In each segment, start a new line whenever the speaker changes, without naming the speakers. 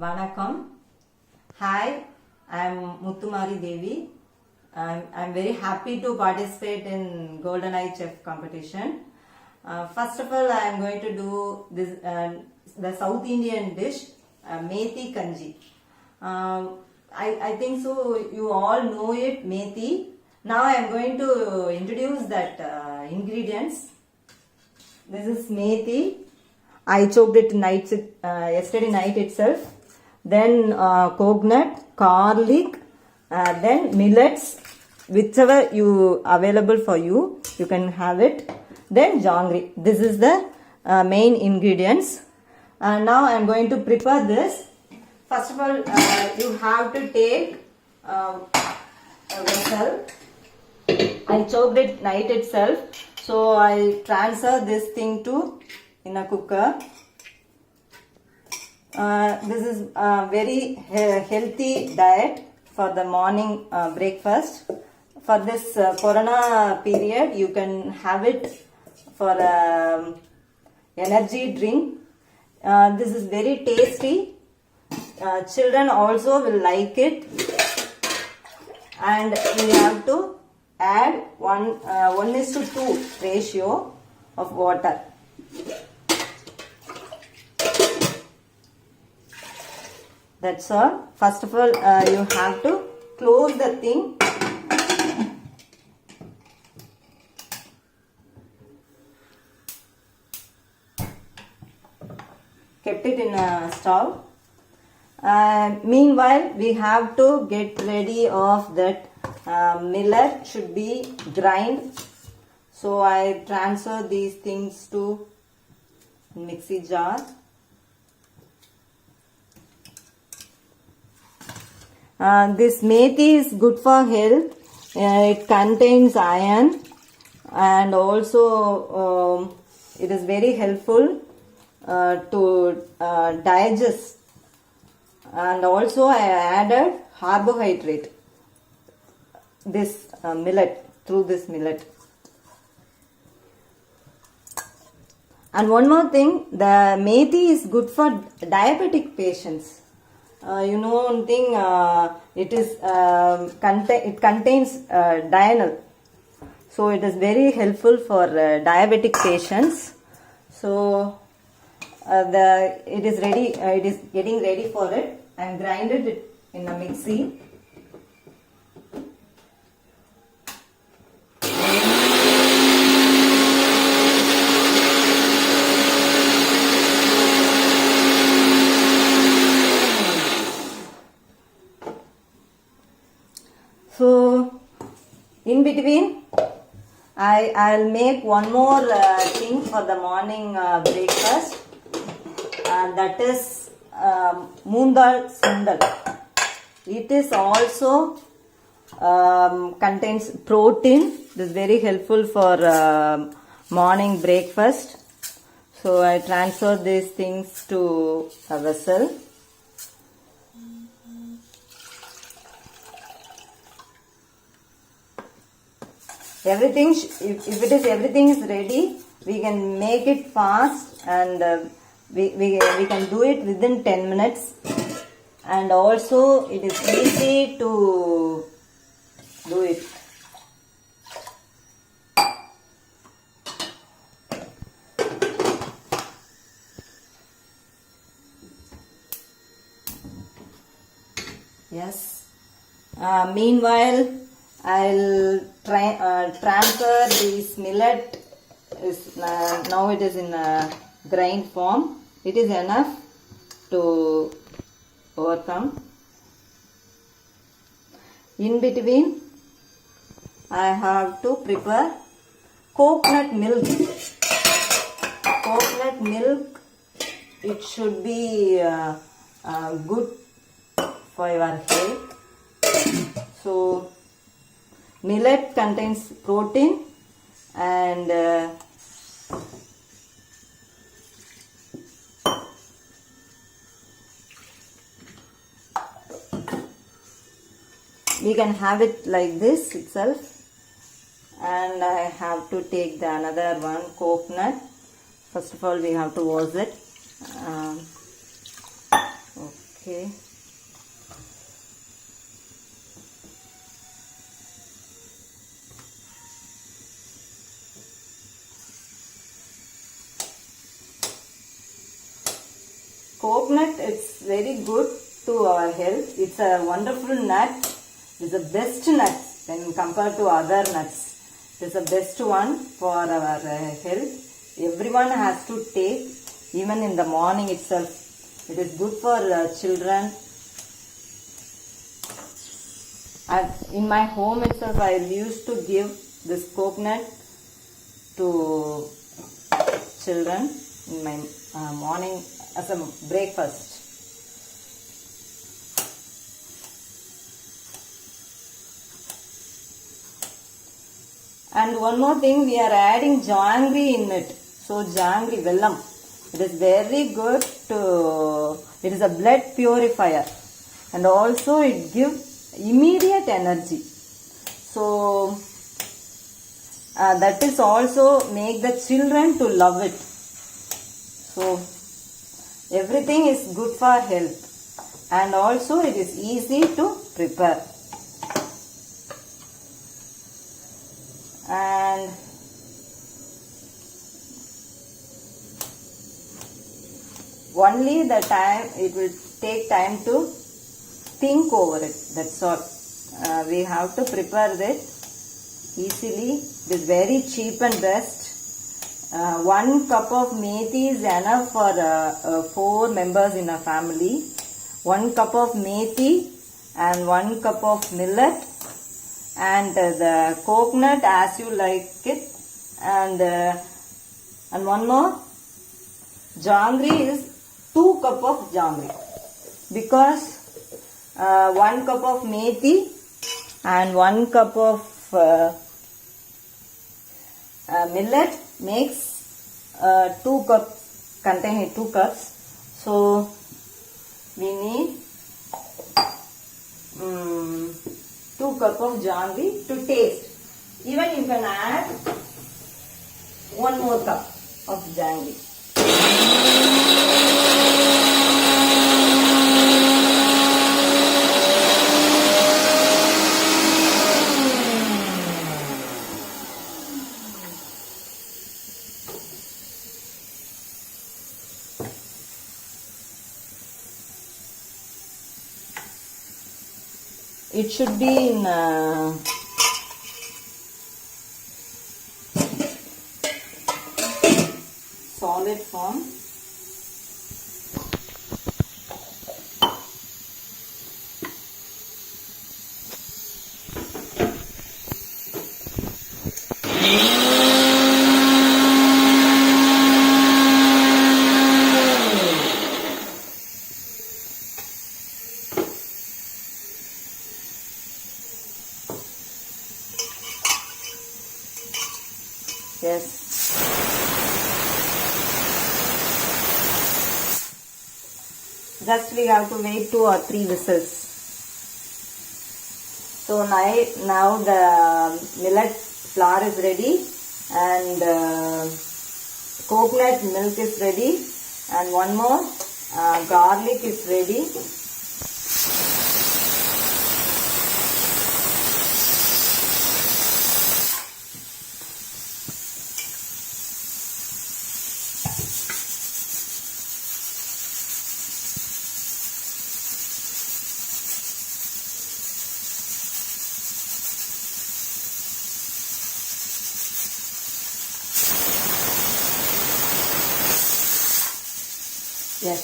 Vanakkam. Hi, I am Muttumari Devi. I'm very happy to participate in Golden Eye Chef competition. First of all, I am going to do this the South Indian dish, Methi Kanji. I think so you all know it, Methi. Now I am going to introduce that ingredients. This is Methi. I chopped it yesterday night itself. Then coconut, garlic, then millets, whichever you available for you, you can have it. Then jangri. This is the main ingredients. Now I am going to prepare this. First of all, you have to take a vessel. I chopped it night itself, so I transfer this thing to in a cooker. This is a very healthy diet for the morning breakfast. For this corona period, you can have it for energy drink. This is very tasty. Children also will like it. And we have to add 1:2 ratio of water. That's all. First of all, you have to close the thing. Kept it in a stove. Meanwhile, we have to get ready of that millet should be grind. So I transfer these things to mixie jar. This methi is good for health. It contains iron and also it is very helpful to digest. And also I added carbohydrate this millet through this millet. And one more thing, the methi is good for diabetic patients. You know one thing, it contains dianol, so it is very helpful for diabetic patients. So it is ready. It is getting ready for it. And grinded it in a mixie. So in between, I'll make one more thing for the morning breakfast, and that is moong dal sandal. It is also contains protein. It is very helpful for morning breakfast. So I transfer these things to a vessel. Everything, if everything is ready, we can make it fast, and we can do it within 10 minutes. And also it is easy to do it. Yes. Meanwhile, I'll transfer this millet. Now it is in a grind form. It is enough to overcome. In between, I have to prepare coconut milk. Coconut milk, it should be good for your health. So millet contains protein and we can have it like this itself. And I have to take the another one, coconut. First of all, we have to wash it. Okay. Okay. Coconut, it's very good to our health. It's a wonderful nut. It's the best nut when compared to other nuts. It's the best one for our health. Everyone has to take, even in the morning itself. It is good for children. In my home itself, I used to give this coconut to children in my morning as a breakfast. And one more thing, we are adding jaggery in it. So jaggery, vellam. It is very good to, it is a blood purifier. And also it gives immediate energy. So that is also make the children to love it. So everything is good for health, and also it is easy to prepare. And only the time, it will take time to think over it, that's all. We have to prepare it easily. It is very cheap and best. 1 cup of methi is enough for 4 members in a family. 1 cup of methi and 1 cup of millet, and the coconut as you like it, and one more, jaggery is 2 cup of jaggery, because 1 cup of methi and 1 cup of millet makes 2 cups, containing 2 cups. So we need 2 cup of jaggery to taste. Even you can add 1 more cup of jaggery. It should be in solid form. Yes. Just we have to wait 2 or 3 whistles. So now the millet flour is ready, and coconut milk is ready, and one more, garlic is ready. Yes.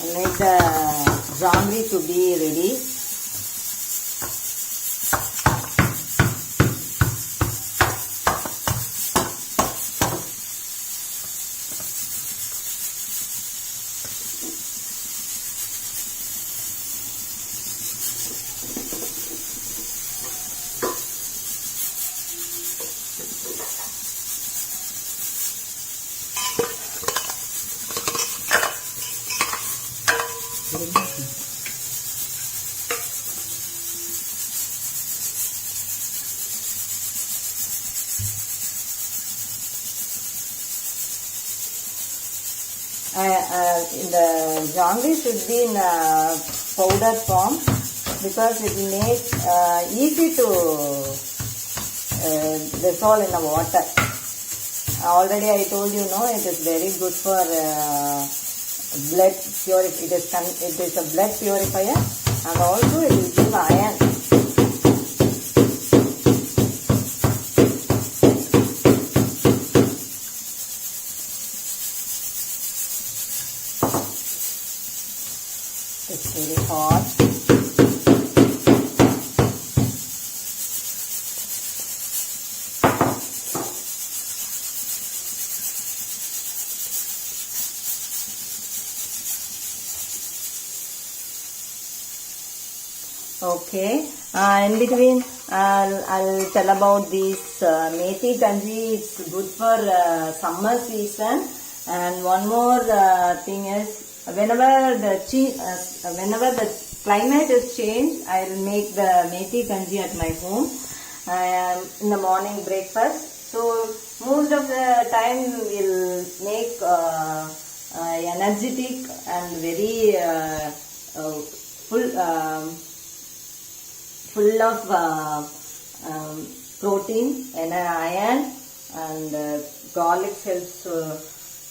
And make the jaggery to be ready. the jaggery should be in powder form because it will make easy to dissolve in the water. Already I told you, no, it is very good for blood purifier. It is a blood purifier, and also it will give iron. It's very hot. Okay, in between I'll tell about this methi kanji. It's good for summer season. And one more thing is, whenever the climate is changed, I'll make the methi kanji at my home in the morning breakfast. So most of the time we'll make energetic and very full of protein and iron, and garlic helps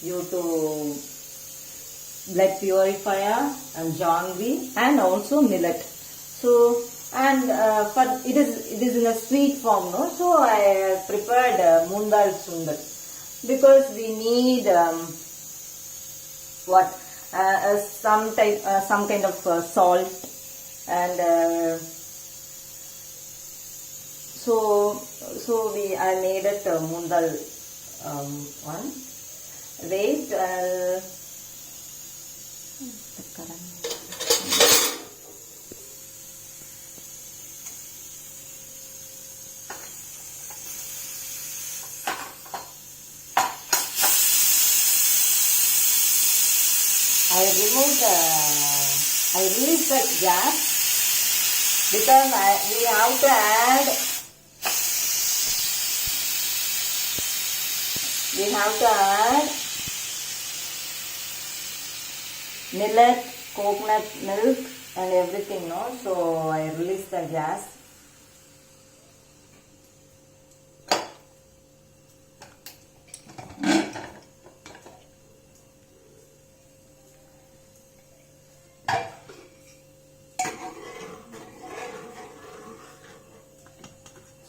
you to blood purifier, and jaggery, and also millet. So, and for it is in a sweet form, no? So I prepared moong dal sundal because we need some kind of salt, and I made it moong dal one. Wait, I released the gas because we have to add millet, coconut milk, and everything, no? So I released the gas.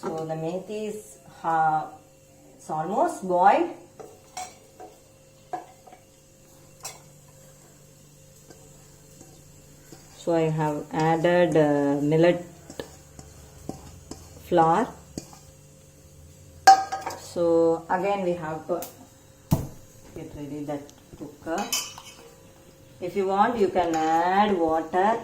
So the methi is it's almost boiled. So I have added millet flour. So again we have to get ready that cooker. If you want, you can add water.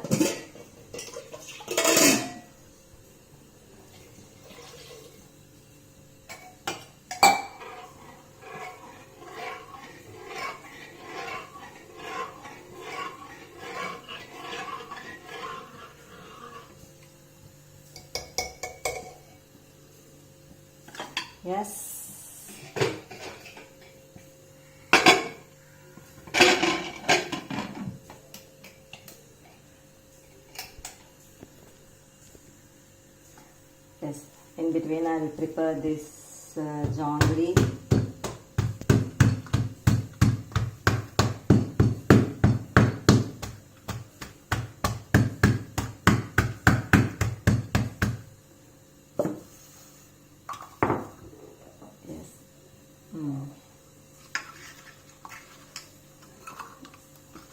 Yes. Yes. In between, I will prepare this jaggery.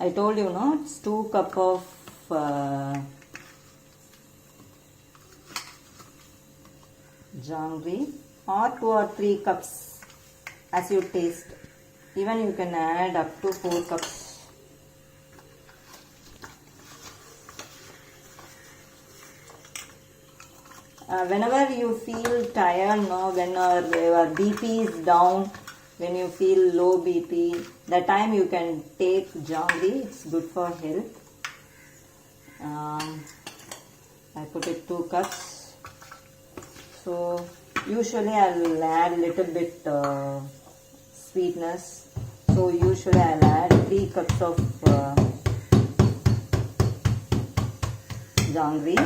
I told you, no, it's 2 cups of jaggery, or 2 or 3 cups as you taste. Even you can add up to 4 cups. Whenever you feel tired, no, when your BP is down, when you feel low BP, that time you can take jaggery. It's good for health. I put it 2 cups. So usually I'll add little bit sweetness. So usually I'll add 3 cups of janggery.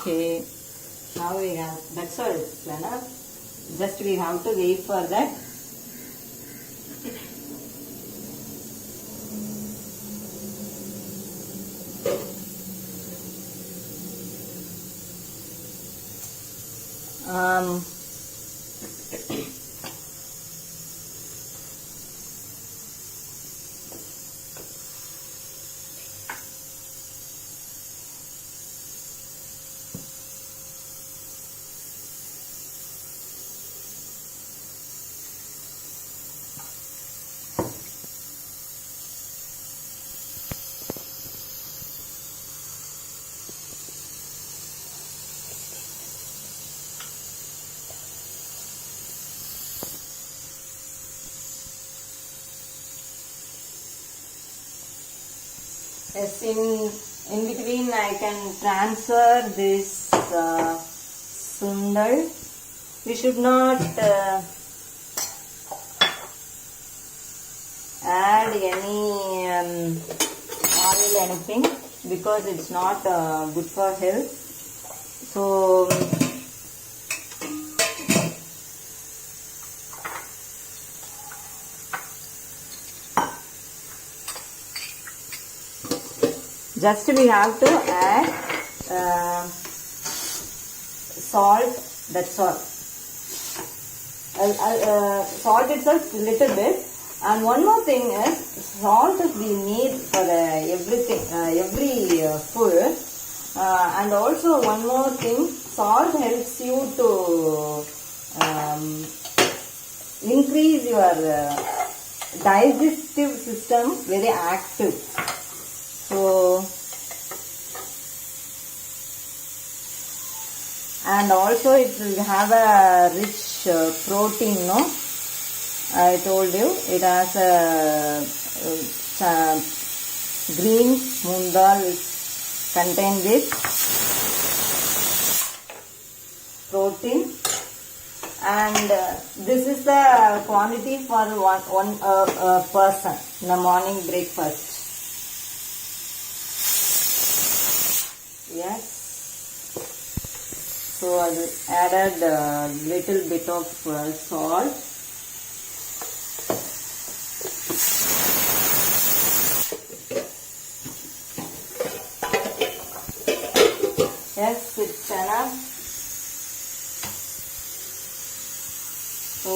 Okay, now we have, that's all, Lana. Just we have to wait for that. Um, Yes, in between I can transfer this sundal. We should not add any oil, anything, because it's not good for health. So just we have to add salt, that's all. Salt itself little bit. And one more thing is, salt is we need for everything, every food. And also one more thing, salt helps you to increase your digestive system very active. So, and also it will have a rich protein, no? I told you it has a green moong dal which contain this protein, and this is the quantity for one person in the morning breakfast. Yes, so I added a little bit of salt. Yes, it's enough. So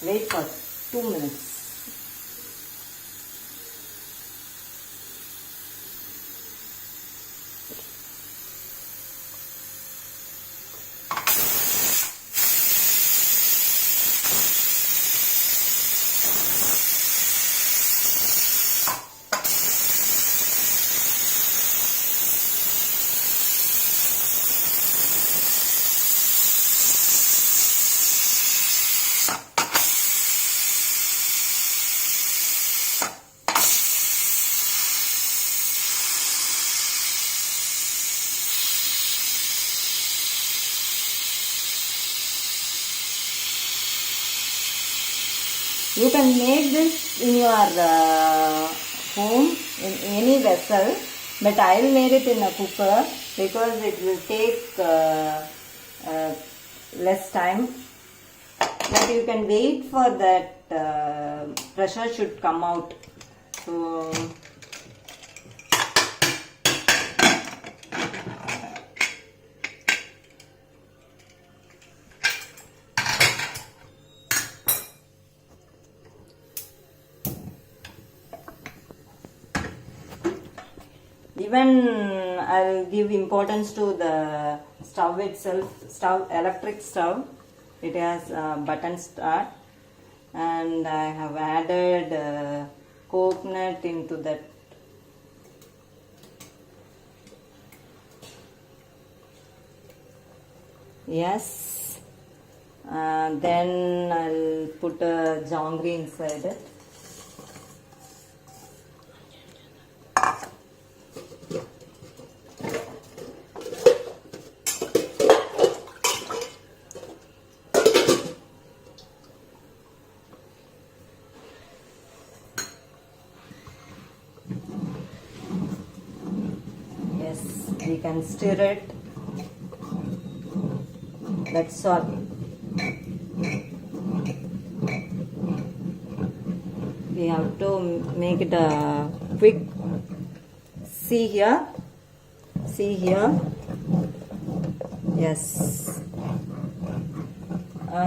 wait for 2 minutes. You can make this in your home in any vessel, but I will make it in a cooker because it will take less time. But you can wait for that pressure should come out. So even I'll give importance to the stove itself, electric stove. It has a button start, and I have added coconut into that. Yes, then I'll put a jangri inside it. Yes, we can stir it. That's all. We have to make it a quick. See here. See here. Yes.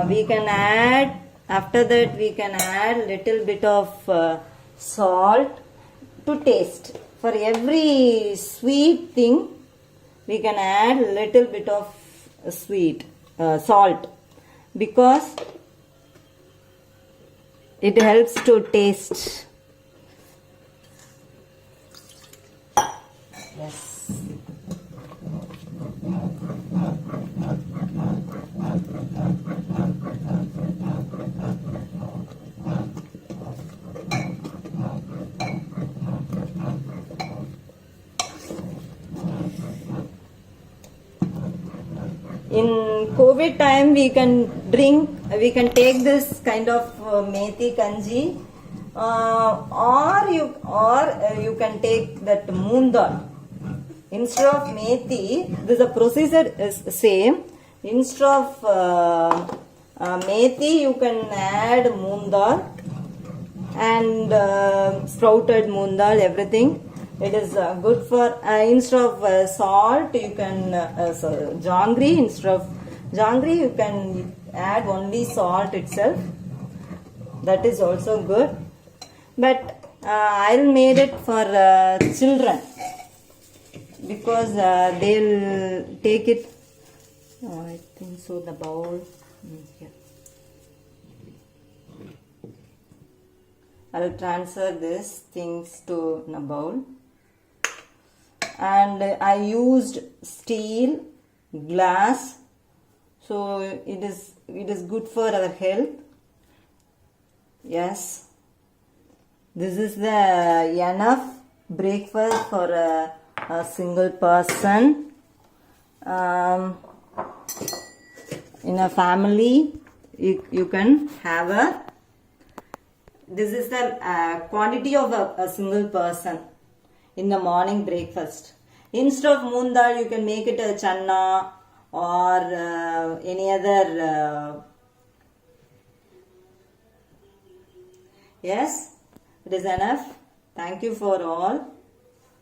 We can add, after that we can add little bit of salt to taste. For every sweet thing we can add little bit of salt, because it helps to taste. Yes. In COVID time, we can take this kind of methi kanji, or you can take that moong dal. Instead of methi, the procedure is same. Instead of methi, you can add moong dal and sprouted moong dal, everything. It is good for, instead of salt, you can, jangri, instead of jangri, you can add only salt itself. That is also good. But I'll made it for children, because they'll take it. I think so, the bowl. Here. I'll transfer these things to a bowl. And I used steel, glass, so it is good for our health. Yes, this is the enough breakfast for a single person. In a family, you can have this is the quantity of a single person in the morning breakfast. Instead of moong dal, you can make it a channa or any other. Yes, it is enough. Thank you for all.